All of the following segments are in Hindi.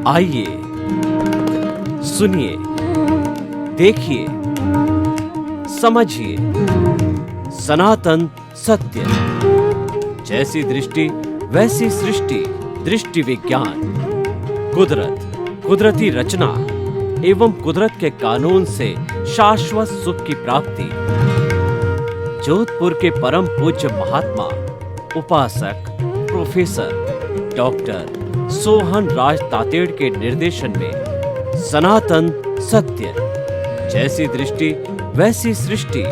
आइए सुनिए, देखिए, समझिए सनातन सत्य। जैसी दृष्टि वैसी सृष्टि, दृष्टि विज्ञान। कुदरत, कुदरती रचना एवं कुदरत के कानून से शाश्वत सुख की प्राप्ति। जोधपुर के परम पूज्य महात्मा उपासक प्रोफेसर डॉक्टर सोहन राज तातेड़ के निर्देशन में सनातन सत्य। जैसी दृष्टि वैसी सृष्टि,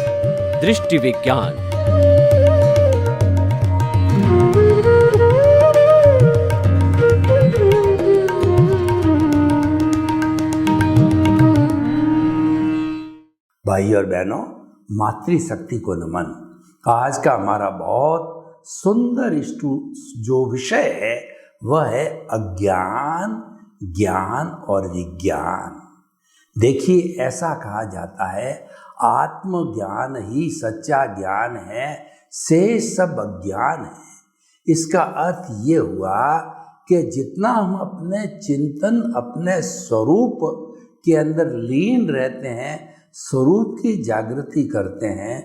दृष्टि विज्ञान। भाई और बहनों, मातृशक्ति को नमन। आज का हमारा बहुत सुंदर जो विषय है वह है अज्ञान, ज्ञान और विज्ञान। देखिए, ऐसा कहा जाता है आत्मज्ञान ही सच्चा ज्ञान है, शेष सब अज्ञान है। इसका अर्थ ये हुआ कि जितना हम अपने चिंतन, अपने स्वरूप के अंदर लीन रहते हैं, स्वरूप की जागृति करते हैं,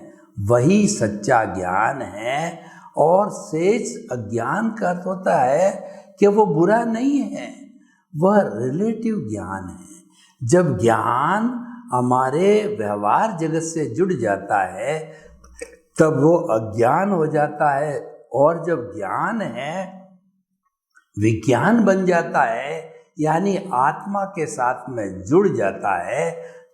वही सच्चा ज्ञान है। और शेष अज्ञान का अर्थ होता है कि वो बुरा नहीं है, वह रिलेटिव ज्ञान है। जब ज्ञान हमारे व्यवहार जगत से जुड़ जाता है तब वो अज्ञान हो जाता है, और जब ज्ञान है विज्ञान बन जाता है, यानी आत्मा के साथ में जुड़ जाता है,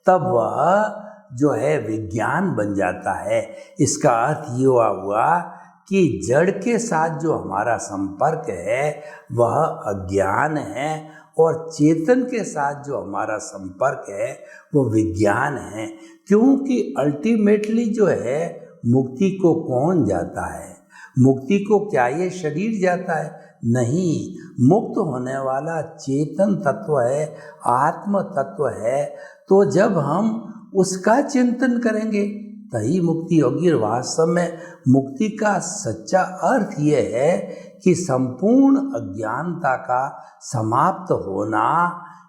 तब वह जो है विज्ञान बन जाता है। इसका अर्थ ये हुआ कि जड़ के साथ जो हमारा संपर्क है वह अज्ञान है, और चेतन के साथ जो हमारा संपर्क है वो विज्ञान है। क्योंकि अल्टीमेटली जो है मुक्ति को कौन जाता है? मुक्ति को क्या ये शरीर जाता है? नहीं, मुक्त होने वाला चेतन तत्व है, आत्म तत्व है। तो जब हम उसका चिंतन करेंगे तभी मुक्ति होगी। और वास्तव में मुक्ति का सच्चा अर्थ ये है कि संपूर्ण अज्ञानता का समाप्त होना,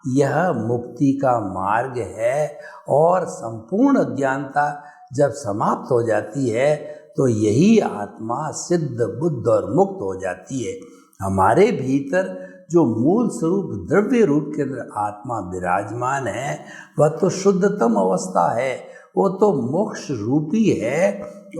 यह मुक्ति का मार्ग है। और संपूर्ण अज्ञानता जब समाप्त हो जाती है तो यही आत्मा सिद्ध, बुद्ध और मुक्त हो जाती है। हमारे भीतर जो मूल स्वरूप, द्रव्य रूप के अंदर आत्मा विराजमान है, वह तो शुद्धतम अवस्था है, वो तो मोक्ष रूपी है।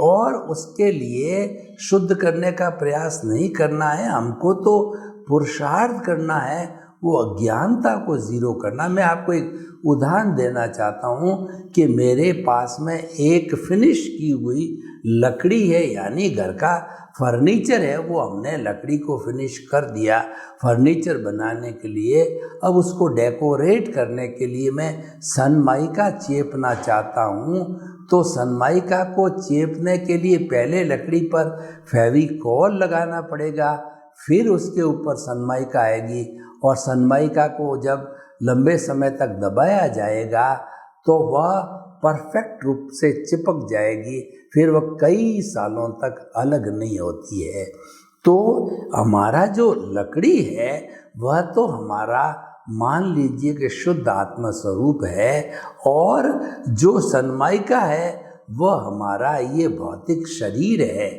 और उसके लिए शुद्ध करने का प्रयास नहीं करना है, हमको तो पुरुषार्थ करना है, वो अज्ञानता को जीरो करना। मैं आपको एक उदाहरण देना चाहता हूँ कि मेरे पास में एक फिनिश की हुई लकड़ी है, यानी घर का फर्नीचर है, वो हमने लकड़ी को फिनिश कर दिया फर्नीचर बनाने के लिए। अब उसको डेकोरेट करने के लिए मैं सनमाइका चेपना चाहता हूँ। तो सनमाइका को चेपने के लिए पहले लकड़ी पर फेविकॉल लगाना पड़ेगा, फिर उसके ऊपर सनमाइका आएगी, और सनमाइका को जब लंबे समय तक दबाया जाएगा तो वह परफेक्ट रूप से चिपक जाएगी, फिर वह कई सालों तक अलग नहीं होती है। तो हमारा जो लकड़ी है वह तो हमारा, मान लीजिए कि शुद्ध आत्मा स्वरूप है, और जो सनमाइका है वह हमारा ये भौतिक शरीर है,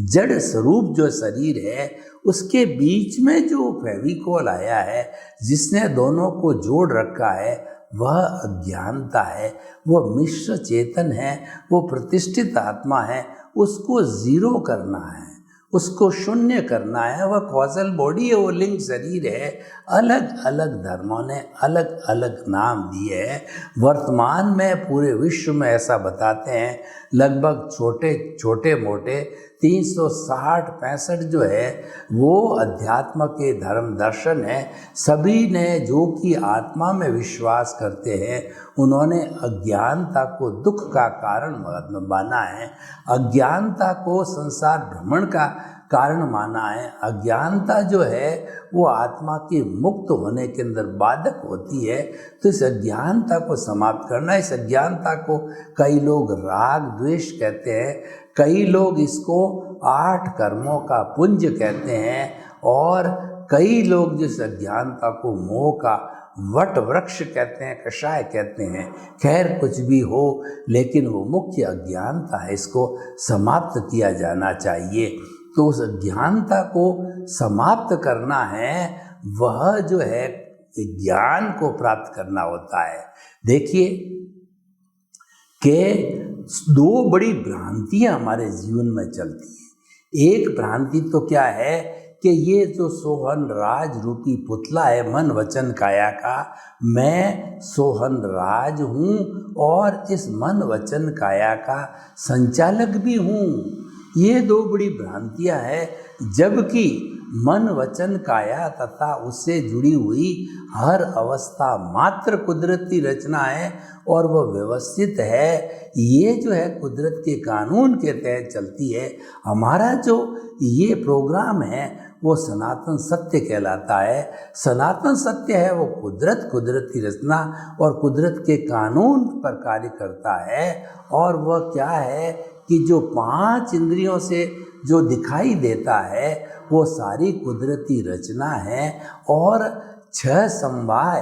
जड़ स्वरूप जो शरीर है। उसके बीच में जो फेविकॉल आया है, जिसने दोनों को जोड़ रखा है, वह अज्ञानता है, वह मिश्र चेतन है, वो प्रतिष्ठित आत्मा है। उसको जीरो करना है, उसको शून्य करना है। वह कॉजल बॉडी है, वो लिंग शरीर है। अलग अलग धर्मों ने अलग अलग नाम दिए हैं। वर्तमान में पूरे विश्व में ऐसा बताते हैं, लगभग छोटे मोटे 360-65 जो है वो अध्यात्म के धर्म दर्शन है। सभी ने जो कि आत्मा में विश्वास करते हैं, उन्होंने अज्ञानता को दुख का कारण माना है, अज्ञानता को संसार भ्रमण का कारण माना है। अज्ञानता जो है वो आत्मा के मुक्त होने के अंदर बाधक होती है। तो इस अज्ञानता को समाप्त करना, इस अज्ञानता को कई लोग राग द्वेष कहते हैं, कई लोग इसको 8 कर्मों का पुंज कहते हैं, और कई लोग जिस अज्ञानता को मोह का वट वृक्ष कहते हैं, कषाय कहते हैं, खैर कुछ भी हो, लेकिन वो मुख्य अज्ञानता है, इसको समाप्त किया जाना चाहिए। तो उस अज्ञानता को समाप्त करना है, वह जो है ज्ञान को प्राप्त करना होता है। देखिए कि दो बड़ी भ्रांतियां हमारे जीवन में चलती हैं। एक भ्रांति तो क्या है कि ये जो सोहन राज रूपी पुतला है मन वचन काया का, मैं सोहन राज हूँ और इस मन वचन काया का संचालक भी हूँ। ये दो बड़ी भ्रांतियाँ हैं, जबकि मन वचन काया तथा उससे जुड़ी हुई हर अवस्था मात्र कुदरती रचना है और वह व्यवस्थित है। ये जो है कुदरत के कानून के तहत चलती है। हमारा जो ये प्रोग्राम है वो सनातन सत्य कहलाता है। सनातन सत्य है वो कुदरती रचना और कुदरत के कानून पर कार्य करता है। और वह क्या है कि जो 5 इंद्रियों से जो दिखाई देता है वो सारी कुदरती रचना है। और 6 समवाय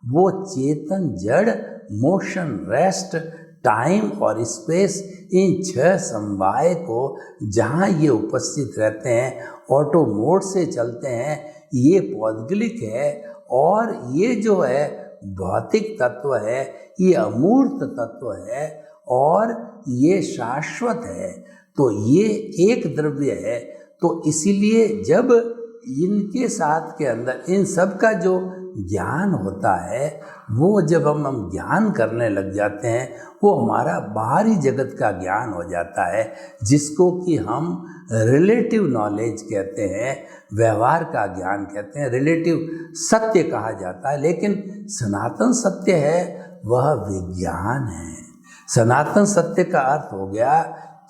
वो चेतन जड़ मोशन रेस्ट टाइम और स्पेस, इन 6 समवाय को जहाँ ये उपस्थित रहते हैं, ऑटो मोड से चलते हैं, ये पौद्गलिक है। और ये जो है भौतिक तत्व है, ये अमूर्त तत्व है और ये शाश्वत है। तो ये एक द्रव्य है। तो इसीलिए जब इनके साथ के अंदर इन सब का जो ज्ञान होता है, वो जब हम ज्ञान करने लग जाते हैं, वो हमारा बाहरी जगत का ज्ञान हो जाता है, जिसको कि हम रिलेटिव नॉलेज कहते हैं, व्यवहार का ज्ञान कहते हैं, रिलेटिव सत्य कहा जाता है। लेकिन सनातन सत्य है वह विज्ञान है। सनातन सत्य का अर्थ हो गया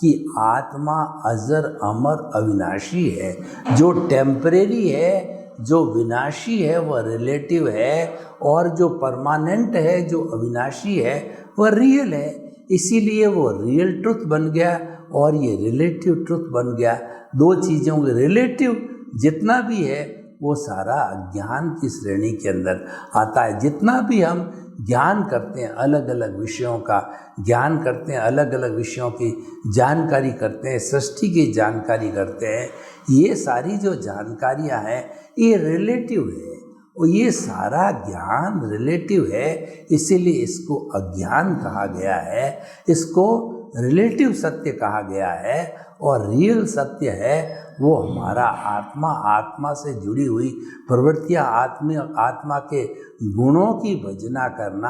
कि आत्मा अजर अमर अविनाशी है। जो टेम्परेरी है, जो विनाशी है, वह रिलेटिव है, और जो परमानेंट है, जो अविनाशी है, वह रियल है। इसीलिए वो रियल ट्रुथ बन गया और ये रिलेटिव ट्रुथ बन गया। दो चीज़ों के रिलेटिव जितना भी है वो सारा अज्ञान की श्रेणी के अंदर आता है। जितना भी हम ज्ञान करते हैं, अलग अलग विषयों का ज्ञान करते हैं, अलग अलग विषयों की जानकारी करते हैं, सृष्टि की जानकारी करते हैं, ये सारी जो जानकारियां हैं ये रिलेटिव है और ये सारा ज्ञान रिलेटिव है। इसीलिए इसको अज्ञान कहा गया है, इसको रिलेटिव सत्य कहा गया है। और रियल सत्य है वो हमारा आत्मा, आत्मा से जुड़ी हुई प्रवृत्तियाँ, आत्मा के गुणों की भजना करना,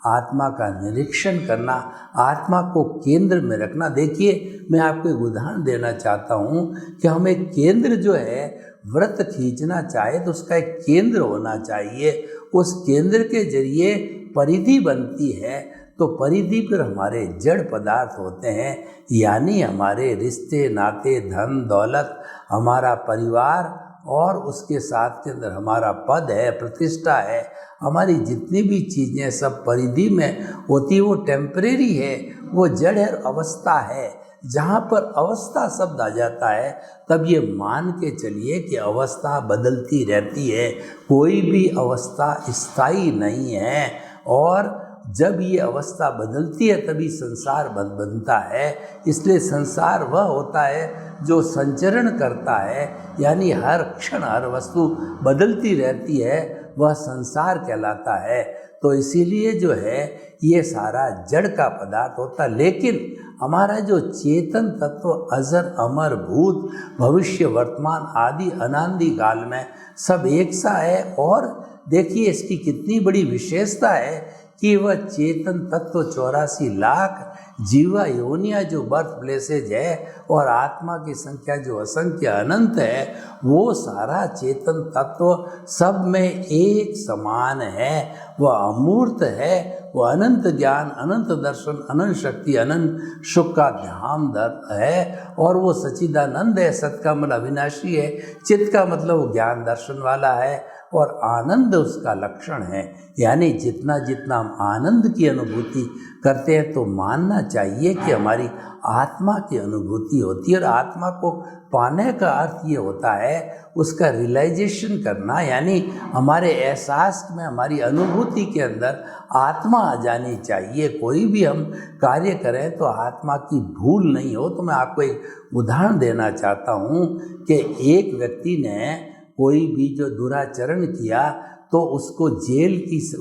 आत्मा का निरीक्षण करना, आत्मा को केंद्र में रखना। देखिए मैं आपको एक उदाहरण देना चाहता हूँ कि हमें केंद्र जो है व्रत खींचना चाहे तो उसका एक केंद्र होना चाहिए। उस केंद्र के जरिए परिधि बनती है, तो परिधि पर हमारे जड़ पदार्थ होते हैं, यानी हमारे रिश्ते नाते, धन दौलत, हमारा परिवार और उसके साथ के अंदर हमारा पद है, प्रतिष्ठा है, हमारी जितनी भी चीज़ें सब परिधि में होती है। वो टेम्परेरी है, वो जड़ है, अवस्था है। जहाँ पर अवस्था शब्द आ जाता है तब ये मान के चलिए कि अवस्था बदलती रहती है, कोई भी अवस्था स्थायी नहीं है। और जब ये अवस्था बदलती है तभी संसार बनता है। इसलिए संसार वह होता है जो संचरण करता है, यानी हर क्षण हर वस्तु बदलती रहती है, वह संसार कहलाता है। तो इसीलिए जो है ये सारा जड़ का पदार्थ होता है। लेकिन हमारा जो चेतन तत्व अजर अमर भूत भविष्य वर्तमान आदि अनादि काल में सब एक सा है। और देखिए इसकी कितनी बड़ी विशेषता है कि वह चेतन तत्व 84 लाख जीवा योनिया जो बर्थ प्लेसेज है और आत्मा की संख्या जो असंख्य अनंत है, वो सारा चेतन तत्व सब में एक समान है। वह अमूर्त है, वह अनंत ज्ञान, अनंत दर्शन, अनंत शक्ति, अनंत सुख का धाम है। और वो सच्चिदानंद है। सत का मतलब अविनाशी है, चित्त का मतलब वो ज्ञान दर्शन वाला है और आनंद उसका लक्षण है। यानी जितना जितना हम आनंद की अनुभूति करते हैं तो मानना चाहिए कि हमारी आत्मा की अनुभूति होती है। और आत्मा को पाने का अर्थ ये होता है उसका रियलाइजेशन करना, यानी हमारे एहसास में, हमारी अनुभूति के अंदर आत्मा आ जानी चाहिए। कोई भी हम कार्य करें तो आत्मा की भूल नहीं हो। तो मैं आपको एक उदाहरण देना चाहता हूँ कि एक व्यक्ति ने कोई भी जो दुराचरण किया तो उसको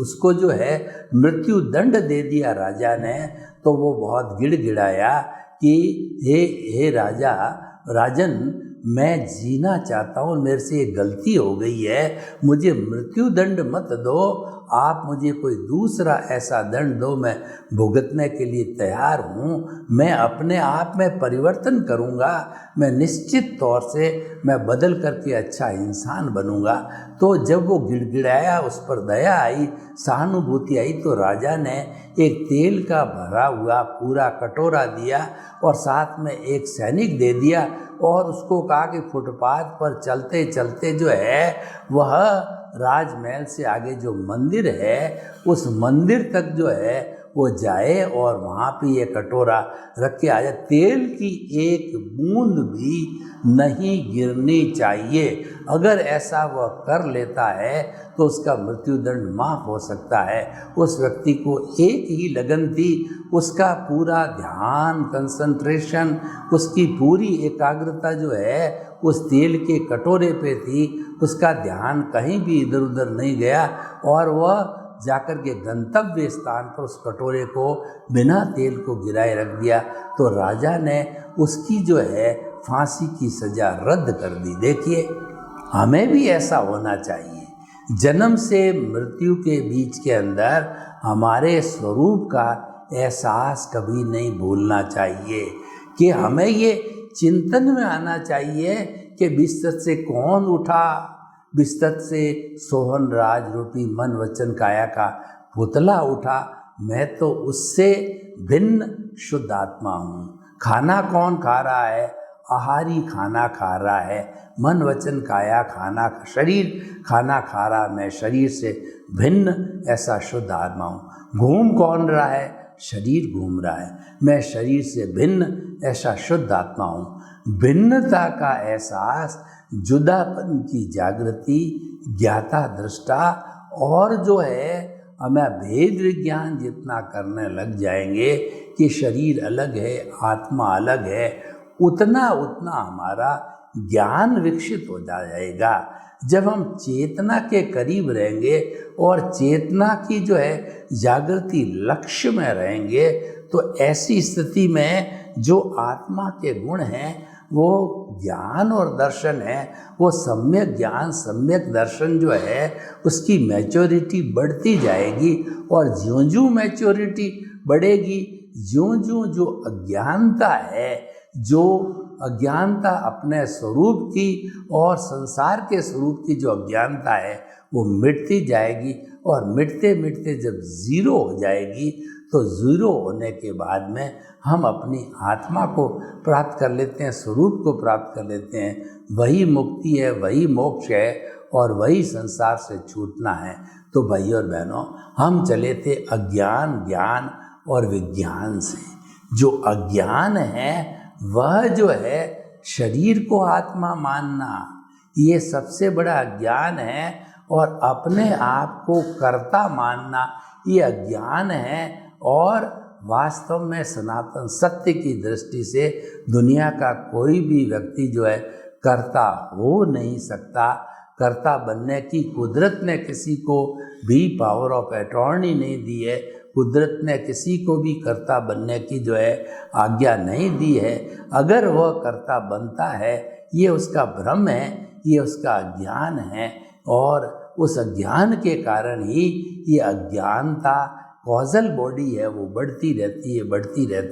उसको जो है मृत्यु दंड दे दिया राजा ने। तो वो बहुत गिड़गिड़ाया कि हे राजन, मैं जीना चाहता हूँ, मेरे से ये गलती हो गई है, मुझे मृत्यु दंड मत दो, आप मुझे कोई दूसरा ऐसा दंड दो, मैं भुगतने के लिए तैयार हूँ। मैं अपने आप में परिवर्तन करूँगा, मैं निश्चित तौर से मैं बदल करके अच्छा इंसान बनूँगा। तो जब वो गिड़गिड़ाया, उस पर दया आई, सहानुभूति आई, तो राजा ने एक तेल का भरा हुआ पूरा कटोरा दिया और साथ में एक सैनिक दे दिया और उसको कहा कि फुटपाथ पर चलते चलते जो है वह राजमहल से आगे जो मंदिर है उस मंदिर तक जो है वो जाए और वहाँ पे ये कटोरा रख के आ जाए। तेल की एक बूंद भी नहीं गिरनी चाहिए। अगर ऐसा वह कर लेता है तो उसका मृत्युदंड माफ हो सकता है। उस व्यक्ति को एक ही लगन थी, उसका पूरा ध्यान, कंसंट्रेशन, उसकी पूरी एकाग्रता जो है उस तेल के कटोरे पे थी। उसका ध्यान कहीं भी इधर उधर नहीं गया और वह जाकर के गंतव्य स्थान पर उस कटोरे को बिना तेल को गिराए रख दिया। तो राजा ने उसकी जो है फांसी की सजा रद्द कर दी। देखिए, हमें भी ऐसा होना चाहिए। जन्म से मृत्यु के बीच के अंदर हमारे स्वरूप का एहसास कभी नहीं भूलना चाहिए कि हमें ये चिंतन में आना चाहिए कि बिस्तर से कौन उठा, बिस्तर से सोहन राज रूपी मन वचन काया का पुतला उठा, मैं तो उससे भिन्न शुद्ध आत्मा हूँ। खाना कौन खा रहा है? आहारी खाना खा रहा है। मन वचन काया शरीर खाना खा रहा, मैं शरीर से भिन्न ऐसा शुद्ध आत्मा हूँ। घूम कौन रहा है? शरीर घूम रहा है, मैं शरीर से भिन्न ऐसा शुद्ध आत्मा हूँ। भिन्नता का एहसास, जुदापन की जागृति, ज्ञाता दृष्टा और जो है हमें भेद विज्ञान जितना करने लग जाएंगे कि शरीर अलग है, आत्मा अलग है, उतना हमारा ज्ञान विकसित हो जाएगा। जब हम चेतना के करीब रहेंगे और चेतना की जो है जागृति लक्ष्य में रहेंगे तो ऐसी स्थिति में जो आत्मा के गुण हैं वो ज्ञान और दर्शन है, वो सम्यक ज्ञान सम्यक दर्शन जो है उसकी मैच्योरिटी बढ़ती जाएगी। और ज्यों-ज्यों मैच्योरिटी बढ़ेगी, ज्यों-ज्यों जो अज्ञानता है, जो अज्ञानता अपने स्वरूप की और संसार के स्वरूप की जो अज्ञानता है वो मिटती जाएगी। और मिटते मिटते जब ज़ीरो हो जाएगी तो ज़ीरो होने के बाद में हम अपनी आत्मा को प्राप्त कर लेते हैं, स्वरूप को प्राप्त कर लेते हैं। वही मुक्ति है, वही मोक्ष है और वही संसार से छूटना है। तो भाई और बहनों, हम चले थे अज्ञान, ज्ञान और विज्ञान से। जो अज्ञान है वह जो है शरीर को आत्मा मानना, ये सबसे बड़ा अज्ञान है। और अपने आप को कर्ता मानना ये अज्ञान है। और वास्तव में सनातन सत्य की दृष्टि से दुनिया का कोई भी व्यक्ति जो है कर्ता हो नहीं सकता। कर्ता बनने की कुदरत ने किसी को भी पावर ऑफ अटॉर्नी नहीं दी है। कुदरत ने किसी को भी कर्ता बनने की जो है आज्ञा नहीं दी है। अगर वह कर्ता बनता है, ये उसका भ्रम है, ये उसका अज्ञान है। और उस अज्ञान के कारण ही ये अज्ञानता कॉजल बॉडी है वो बढ़ती रहती है।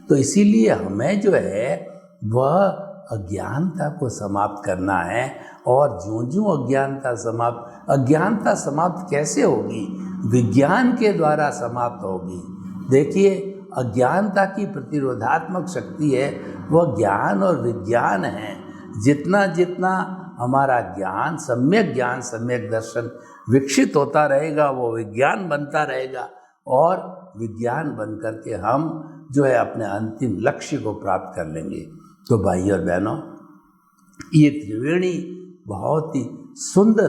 तो इसीलिए हमें जो है वह अज्ञानता को समाप्त करना है। और ज्यों-ज्यों अज्ञानता समाप्त कैसे होगी? विज्ञान के द्वारा समाप्त होगी। देखिए, अज्ञानता की प्रतिरोधात्मक शक्ति है वह ज्ञान और विज्ञान है। जितना जितना हमारा ज्ञान, सम्यक दर्शन विकसित होता रहेगा वो विज्ञान बनता रहेगा। और विज्ञान बन कर के हम जो है अपने अंतिम लक्ष्य को प्राप्त कर लेंगे। तो भाई और बहनों, ये त्रिवेणी बहुत ही सुंदर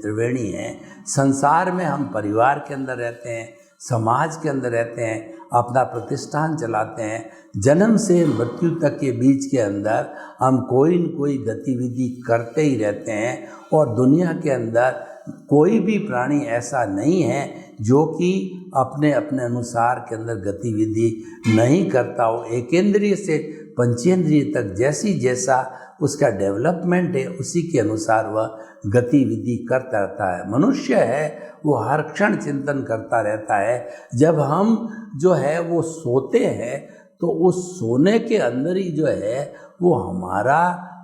त्रिवेणी है। संसार में हम परिवार के अंदर रहते हैं, समाज के अंदर रहते हैं, अपना प्रतिष्ठान चलाते हैं, जन्म से मृत्यु तक के बीच के अंदर हम कोई न कोई गतिविधि करते ही रहते हैं। और दुनिया के अंदर कोई भी प्राणी ऐसा नहीं है जो कि अपने अपने अनुसार के अंदर गतिविधि नहीं करता हो। एकेंद्रिय से पंचेंद्रिय तक जैसा उसका डेवलपमेंट है, उसी के अनुसार वह गतिविधि करता रहता है। मनुष्य है वो हर क्षण चिंतन करता रहता है। जब हम जो है वो सोते हैं तो उस सोने के अंदर ही जो है वो हमारा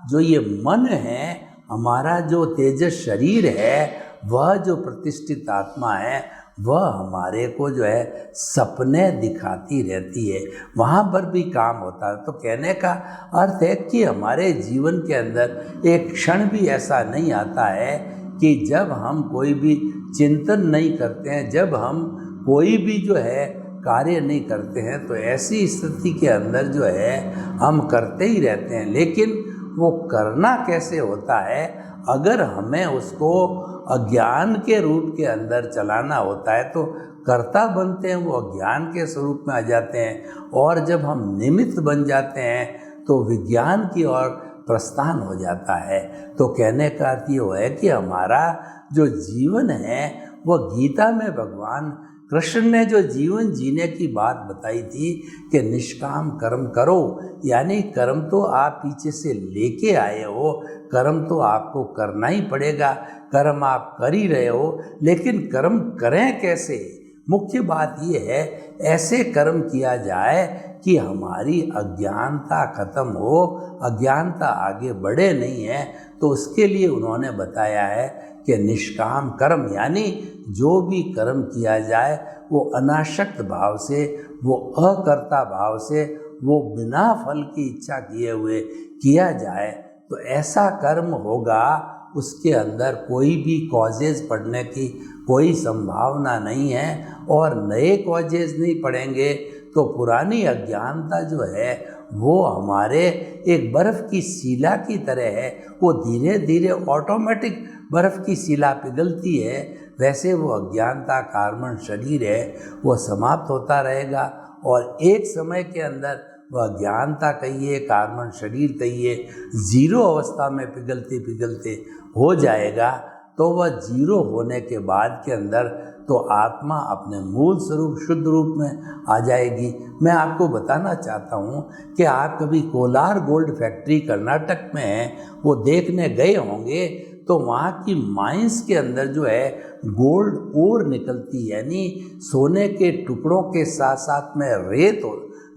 जो ये मन है, हमारा जो तेजस शरीर है, वह जो प्रतिष्ठित आत्मा है, वह हमारे को जो है सपने दिखाती रहती है, वहाँ पर भी काम होता है। तो कहने का अर्थ है कि हमारे जीवन के अंदर एक क्षण भी ऐसा नहीं आता है कि जब हम कोई भी चिंतन नहीं करते हैं, जब हम कोई भी जो है कार्य नहीं करते हैं, तो ऐसी स्थिति के अंदर जो है हम करते ही रहते हैं। लेकिन वो करना कैसे होता है, अगर हमें उसको अज्ञान के रूप के अंदर चलाना होता है तो कर्ता बनते हैं, वो अज्ञान के स्वरूप में आ जाते हैं। और जब हम निमित्त बन जाते हैं तो विज्ञान की ओर प्रस्थान हो जाता है। तो कहने का अर्थ ये है कि हमारा जो जीवन है वह गीता में भगवान कृष्ण ने जो जीवन जीने की बात बताई थी कि निष्काम कर्म करो, यानी कर्म तो आप पीछे से लेके आए हो, कर्म तो आपको करना ही पड़ेगा, कर्म आप कर ही रहे हो, लेकिन कर्म करें कैसे। मुख्य बात ये है ऐसे कर्म किया जाए कि हमारी अज्ञानता खत्म हो, अज्ञानता आगे बढ़े नहीं है। तो उसके लिए उन्होंने बताया है कि निष्काम कर्म, यानी जो भी कर्म किया जाए वो अनासक्त भाव से, वो अकर्ता भाव से, वो बिना फल की इच्छा किए हुए किया जाए, तो ऐसा कर्म होगा उसके अंदर कोई भी कॉजेज पड़ने की कोई संभावना नहीं है। और नए कॉजेज नहीं पड़ेंगे तो पुरानी अज्ञानता जो है वो हमारे एक बर्फ़ की शिला की तरह है, वो धीरे धीरे ऑटोमेटिक बर्फ़ की शिला पिघलती है, वैसे वो अज्ञानता कार्बन शरीर है वो समाप्त होता रहेगा। और एक समय के अंदर वह अज्ञानता कहिए, कार्बन शरीर कहिए, जीरो अवस्था में पिघलते पिघलते हो जाएगा। तो वह जीरो होने के बाद के अंदर तो आत्मा अपने मूल स्वरूप शुद्ध रूप में आ जाएगी। मैं आपको बताना चाहता हूँ कि आप कभी कोलार गोल्ड फैक्ट्री कर्नाटक में है वो देखने गए होंगे, तो वहाँ की माइंस के अंदर जो है गोल्ड ओर निकलती है, यानी सोने के टुकड़ों के साथ साथ में रेत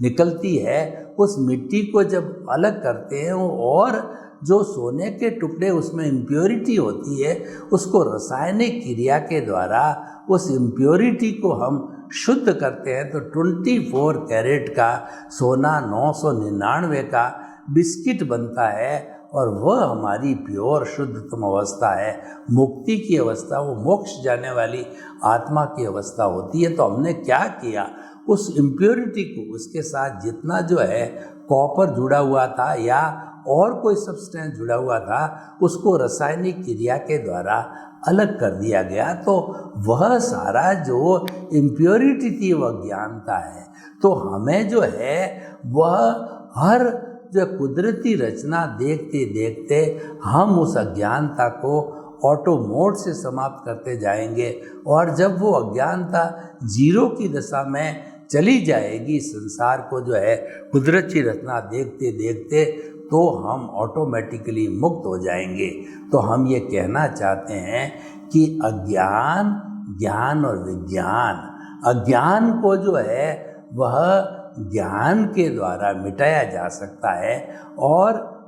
निकलती है। उस मिट्टी को जब अलग करते हैं और जो सोने के टुकड़े उसमें इम्प्योरिटी होती है, उसको रासायनिक क्रिया के द्वारा उस इम्प्योरिटी को हम शुद्ध करते हैं, तो 24 कैरेट का सोना 999 का बिस्किट बनता है। और वह हमारी प्योर शुद्धतम अवस्था है, मुक्ति की अवस्था, वो मोक्ष जाने वाली आत्मा की अवस्था होती है। तो हमने क्या किया, उस इम्प्योरिटी को, उसके साथ जितना जो है कॉपर जुड़ा हुआ था या और कोई सब्सटेंस जुड़ा हुआ था, उसको रासायनिक क्रिया के द्वारा अलग कर दिया गया। तो वह सारा जो इम्प्योरिटी थी वह ज्ञानता है। तो हमें जो है वह हर जो कुदरती रचना देखते देखते हम उस अज्ञानता को ऑटो मोड से समाप्त करते जाएंगे। और जब वो अज्ञानता जीरो की दशा में चली जाएगी, संसार को जो है कुदरती रचना देखते देखते, तो हम ऑटोमेटिकली मुक्त हो जाएंगे। तो हम ये कहना चाहते हैं कि अज्ञान, ज्ञान और विज्ञान, अज्ञान को जो है वह ज्ञान के द्वारा मिटाया जा सकता है। और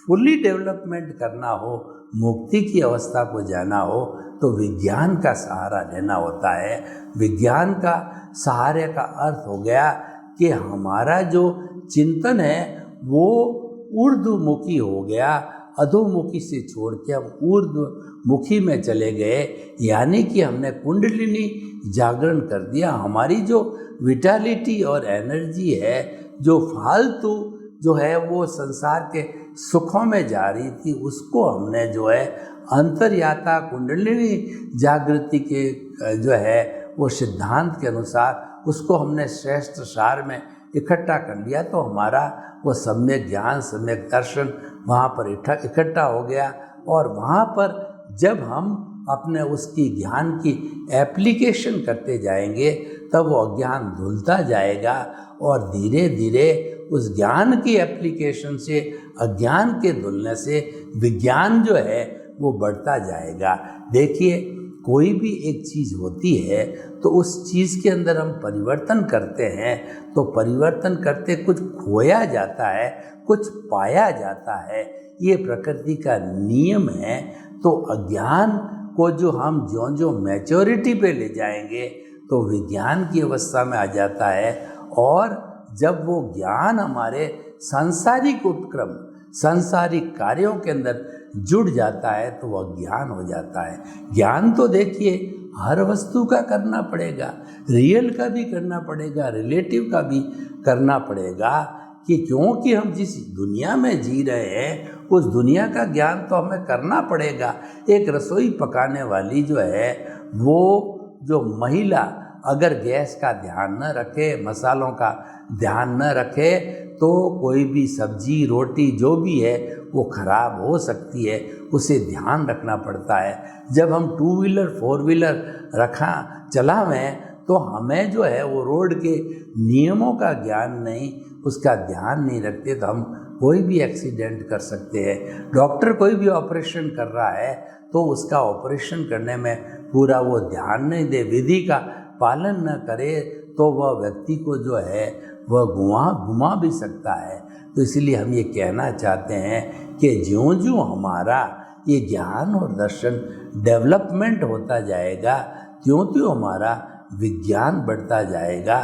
फुली डेवलपमेंट करना हो, मुक्ति की अवस्था को जाना हो, तो विज्ञान का सहारा लेना होता है। विज्ञान का सहारे का अर्थ हो गया कि हमारा जो चिंतन है वो ऊर्ध्वमुखी हो गया, अधोमुखी से छोड़ के हम ऊर्ध्वमुखी में चले गए, यानी कि हमने कुंडलिनी जागरण कर दिया। हमारी जो विटालिटी और एनर्जी है, जो फालतू जो है वो संसार के सुखों में जा रही थी, उसको हमने जो है अंतर्याता कुंडलिनी जागृति के जो है वो सिद्धांत के अनुसार उसको हमने श्रेष्ठ सार में इकट्ठा कर लिया। तो हमारा वो सम्यक ज्ञान, सम्यक दर्शन वहाँ पर इकट्ठा हो गया। और वहाँ पर जब हम अपने उसकी ज्ञान की एप्लीकेशन करते जाएंगे तब वो अज्ञान धुलता जाएगा और धीरे धीरे उस ज्ञान की एप्लीकेशन से, अज्ञान के धुलने से विज्ञान जो है वो बढ़ता जाएगा। देखिए, कोई भी एक चीज़ होती है तो उस चीज़ के अंदर हम परिवर्तन करते हैं, तो परिवर्तन करते कुछ खोया जाता है, कुछ पाया जाता है। ये प्रकृति का नियम है। तो अज्ञान को जो हम ज्यों मैच्योरिटी पे ले जाएंगे तो विज्ञान की अवस्था में आ जाता है। और जब वो ज्ञान हमारे सांसारिक उपक्रम, सांसारिक कार्यों के अंदर जुड़ जाता है तो वह ज्ञान हो जाता है। ज्ञान तो देखिए हर वस्तु का करना पड़ेगा, रियल का भी करना पड़ेगा, रिलेटिव का भी करना पड़ेगा, कि क्योंकि हम जिस दुनिया में जी रहे हैं उस दुनिया का ज्ञान तो हमें करना पड़ेगा। एक रसोई पकाने वाली जो है, वो जो महिला अगर गैस का ध्यान न रखे, मसालों का ध्यान न रखे, तो कोई भी सब्जी रोटी जो भी है वो खराब हो सकती है, उसे ध्यान रखना पड़ता है। जब हम 2 व्हीलर 4 व्हीलर चलावें तो हमें जो है वो रोड के नियमों का ज्ञान नहीं, उसका ध्यान नहीं रखते तो हम कोई भी एक्सीडेंट कर सकते हैं। डॉक्टर कोई भी ऑपरेशन कर रहा है तो उसका ऑपरेशन करने में पूरा वो ध्यान नहीं दे, विधि का पालन न करे, तो वह व्यक्ति को जो है वह घुमा भी सकता है। तो इसलिए हम ये कहना चाहते हैं कि ज्यों हमारा ये ज्ञान और दर्शन डेवलपमेंट होता जाएगा, त्यों हमारा विज्ञान बढ़ता जाएगा।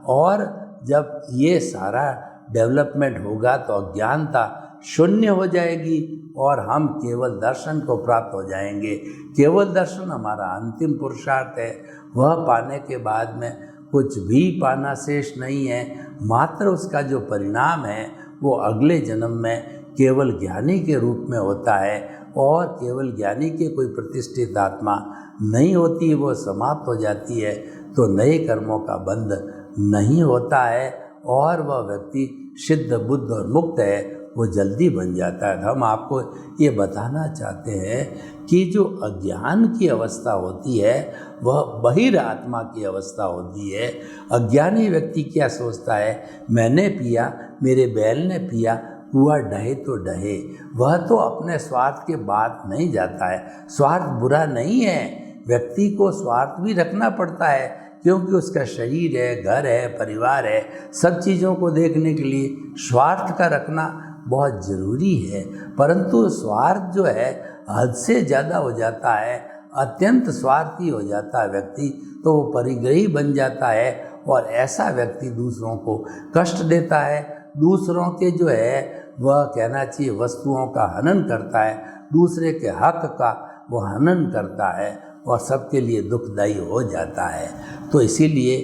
और जब ये सारा डेवलपमेंट होगा तो अज्ञानता शून्य हो जाएगी और हम केवल दर्शन को प्राप्त हो जाएंगे। केवल दर्शन हमारा अंतिम पुरुषार्थ है। वह पाने के बाद में कुछ भी पाना शेष नहीं है, मात्र उसका जो परिणाम है वो अगले जन्म में केवल ज्ञानी के रूप में होता है। और केवल ज्ञानी के कोई प्रतिष्ठित आत्मा नहीं होती, वो समाप्त हो जाती है, तो नए कर्मों का बंध नहीं होता है और वह व्यक्ति सिद्ध बुद्ध और मुक्त है, वो जल्दी बन जाता है। हम आपको ये बताना चाहते हैं कि जो अज्ञान की अवस्था होती है वह बहिरात्मा की अवस्था होती है। अज्ञानी व्यक्ति क्या सोचता है, मैंने पिया, मेरे बैल ने पिया, कुआं डहे तो डहे। वह तो अपने स्वार्थ के बाद नहीं जाता है। स्वार्थ बुरा नहीं है, व्यक्ति को स्वार्थ भी रखना पड़ता है, क्योंकि उसका शरीर है, घर है, परिवार है, सब चीज़ों को देखने के लिए स्वार्थ का रखना बहुत ज़रूरी है। परंतु स्वार्थ जो है हद से ज़्यादा हो जाता है, अत्यंत स्वार्थी हो जाता है व्यक्ति, तो वो परिग्रही बन जाता है और ऐसा व्यक्ति दूसरों को कष्ट देता है, दूसरों के जो है वह कहना चाहिए वस्तुओं का हनन करता है, दूसरे के हक का वो हनन करता है और सबके लिए दुखदायी हो जाता है। तो इसीलिए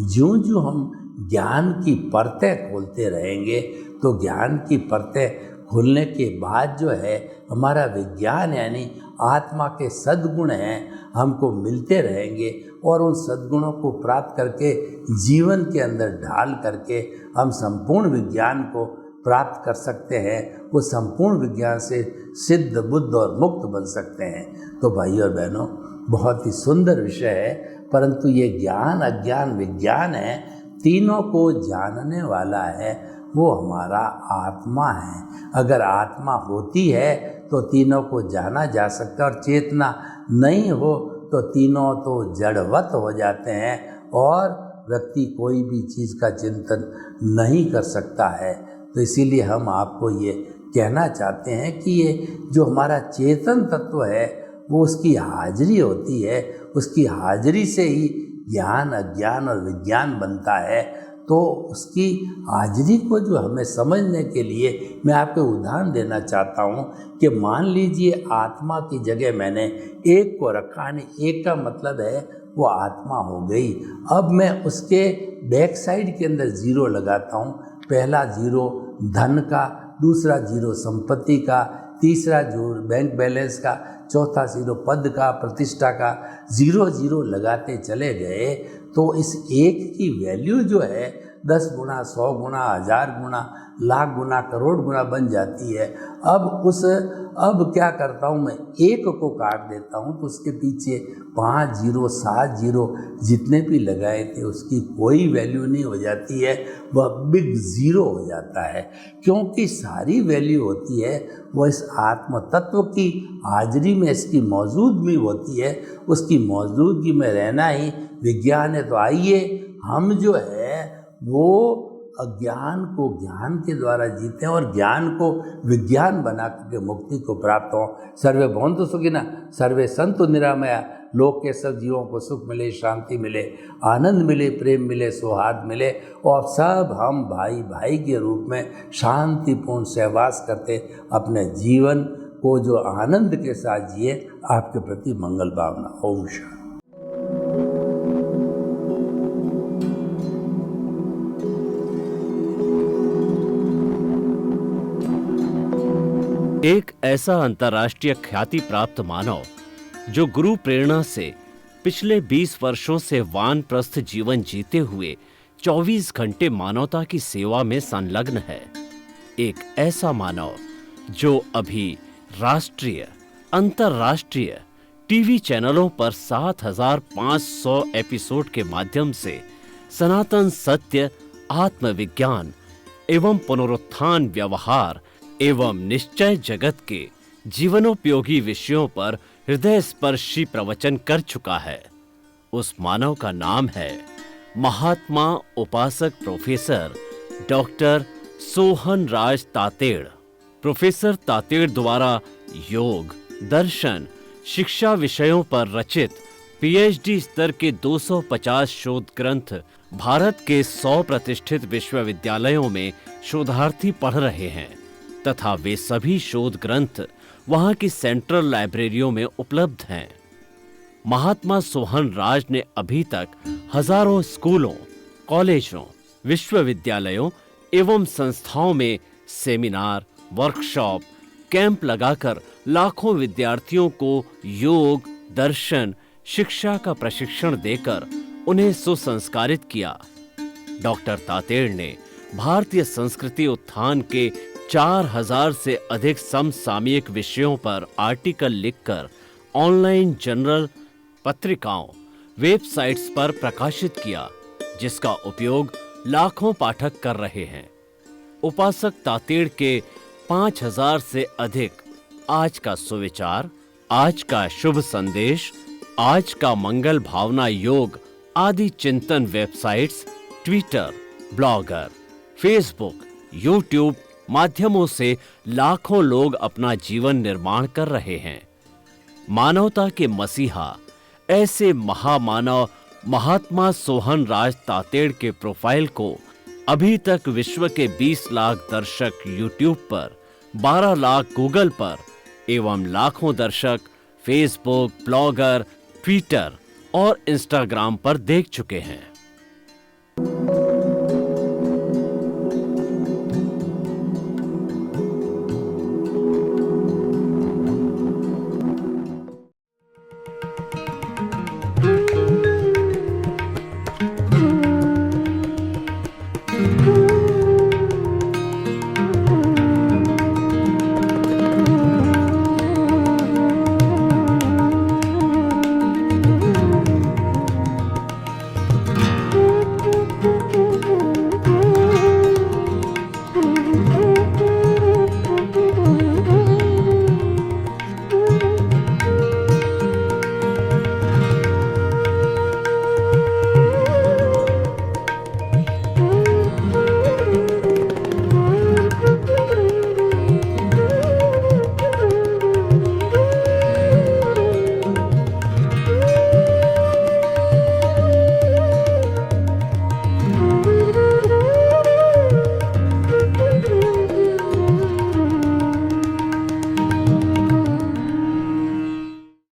ज्यों हम ज्ञान की परतें खोलते रहेंगे तो ज्ञान की परतें खोलने के बाद जो है हमारा विज्ञान यानी आत्मा के सद्गुण हैं हमको मिलते रहेंगे और उन सद्गुणों को प्राप्त करके जीवन के अंदर ढाल करके हम संपूर्ण विज्ञान को प्राप्त कर सकते हैं। वो संपूर्ण विज्ञान से सिद्ध बुद्ध और मुक्त बन सकते हैं। तो भाई और बहनों, बहुत ही सुंदर विषय है, परंतु ये ज्ञान अज्ञान विज्ञान है, तीनों को जानने वाला है वो हमारा आत्मा है। अगर आत्मा होती है तो तीनों को जाना जा सकता है, और चेतना नहीं हो तो तीनों तो जड़वत हो जाते हैं और व्यक्ति कोई भी चीज़ का चिंतन नहीं कर सकता है। तो इसीलिए हम आपको ये कहना चाहते हैं कि ये जो हमारा चेतन तत्व है वो उसकी हाजिरी होती है, उसकी हाजिरी से ही ज्ञान अज्ञान और विज्ञान बनता है। तो उसकी हाजिरी को जो हमें समझने के लिए मैं आपको उदाहरण देना चाहता हूँ कि मान लीजिए आत्मा की जगह मैंने एक को रखा, यानी एक का मतलब है वो आत्मा हो गई। अब मैं उसके बैक साइड के अंदर जीरो लगाता हूँ। पहला जीरो धन का, दूसरा जीरो संपत्ति का, तीसरा जीरो बैंक बैलेंस का, चौथा जीरो पद का, प्रतिष्ठा का। जीरो जीरो लगाते चले गए तो इस एक की वैल्यू जो है 10 गुना, 100 गुना, 1000 गुना, लाख गुना, करोड़ गुना बन जाती है। अब क्या करता हूँ मैं, एक को काट देता हूँ तो उसके पीछे 5 जीरो, 7 जीरो जितने भी लगाए थे उसकी कोई वैल्यू नहीं हो जाती है, वह बिग ज़ीरो हो जाता है। क्योंकि सारी वैल्यू होती है वह इस आत्म तत्व की हाजिरी में इसकी मौजूदगी होती है, उसकी मौजूदगी में रहना ही विज्ञान है। तो आइए हम जो है वो अज्ञान को ज्ञान के द्वारा जीते हैं और ज्ञान को विज्ञान बना करके मुक्ति को प्राप्त हो। सर्वे भवन्तु सुखिनः, सर्वे सन्तु निरामया, लोक के सब जीवों को सुख मिले, शांति मिले, आनंद मिले, प्रेम मिले, सौहार्द मिले और सब हम भाई भाई के रूप में शांतिपूर्ण सहवास करते अपने जीवन को जो आनंद के साथ जिए। आपके प्रति मंगल भावना। ओम शांति। एक ऐसा अंतर्राष्ट्रीय ख्याति प्राप्त मानव जो गुरु प्रेरणा से पिछले 20 वर्षों से वानप्रस्थ जीवन जीते हुए 24 घंटे मानवता की सेवा में संलग्न है। एक ऐसा मानव जो अभी राष्ट्रीय, अंतर्राष्ट्रीय टीवी चैनलों पर 7500 एपिसोड के माध्यम से सनातन सत्य, आत्मविज्ञान एवं पुनरुत्थान, व्यवहार एवं निश्चय जगत के जीवनोपयोगी विषयों पर हृदय स्पर्शी प्रवचन कर चुका है। उस मानव का नाम है महात्मा उपासक प्रोफेसर डॉक्टर सोहन राज तातेड़। प्रोफेसर तातेड़ द्वारा योग, दर्शन, शिक्षा विषयों पर रचित पीएचडी स्तर के 250 शोध ग्रंथ भारत के 100 प्रतिष्ठित विश्वविद्यालयों में शोधार्थी पढ़ रहे हैं तथा वे सभी शोध ग्रंथ वहां की सेंट्रल लाइब्रेरियों में उपलब्ध हैं। महात्मा सोहन राज ने अभी तक हजारों स्कूलों, कॉलेजों, विश्वविद्यालयों एवं संस्थाओं में सेमिनार, वर्कशॉप, कैंप लगाकर लाखों विद्यार्थियों को योग, दर्शन, शिक्षा का प्रशिक्षण देकर उन्हें सुसंस्कारित किया। डॉक्टर तातेड़ ने भारतीय संस्कृति उत्थान के 4000 से अधिक समसामयिक विषयों पर आर्टिकल लिखकर ऑनलाइन जर्नल, पत्रिकाओं, वेबसाइट्स पर प्रकाशित किया, जिसका उपयोग लाखों पाठक कर रहे हैं। उपासक तातेड़ के 5000 से अधिक आज का सुविचार, आज का शुभ संदेश, आज का मंगल भावना योग आदि चिंतन websites, Twitter, blogger, Facebook, YouTube माध्यमों से लाखों लोग अपना जीवन निर्माण कर रहे हैं। मानवता के मसीहा ऐसे महामानव महात्मा सोहन राज तातेड़ के प्रोफाइल को अभी तक विश्व के 20 लाख दर्शक यूट्यूब पर, 12 लाख गूगल पर एवं लाखों दर्शक फेसबुक, ब्लॉगर, ट्विटर और इंस्टाग्राम पर देख चुके हैं।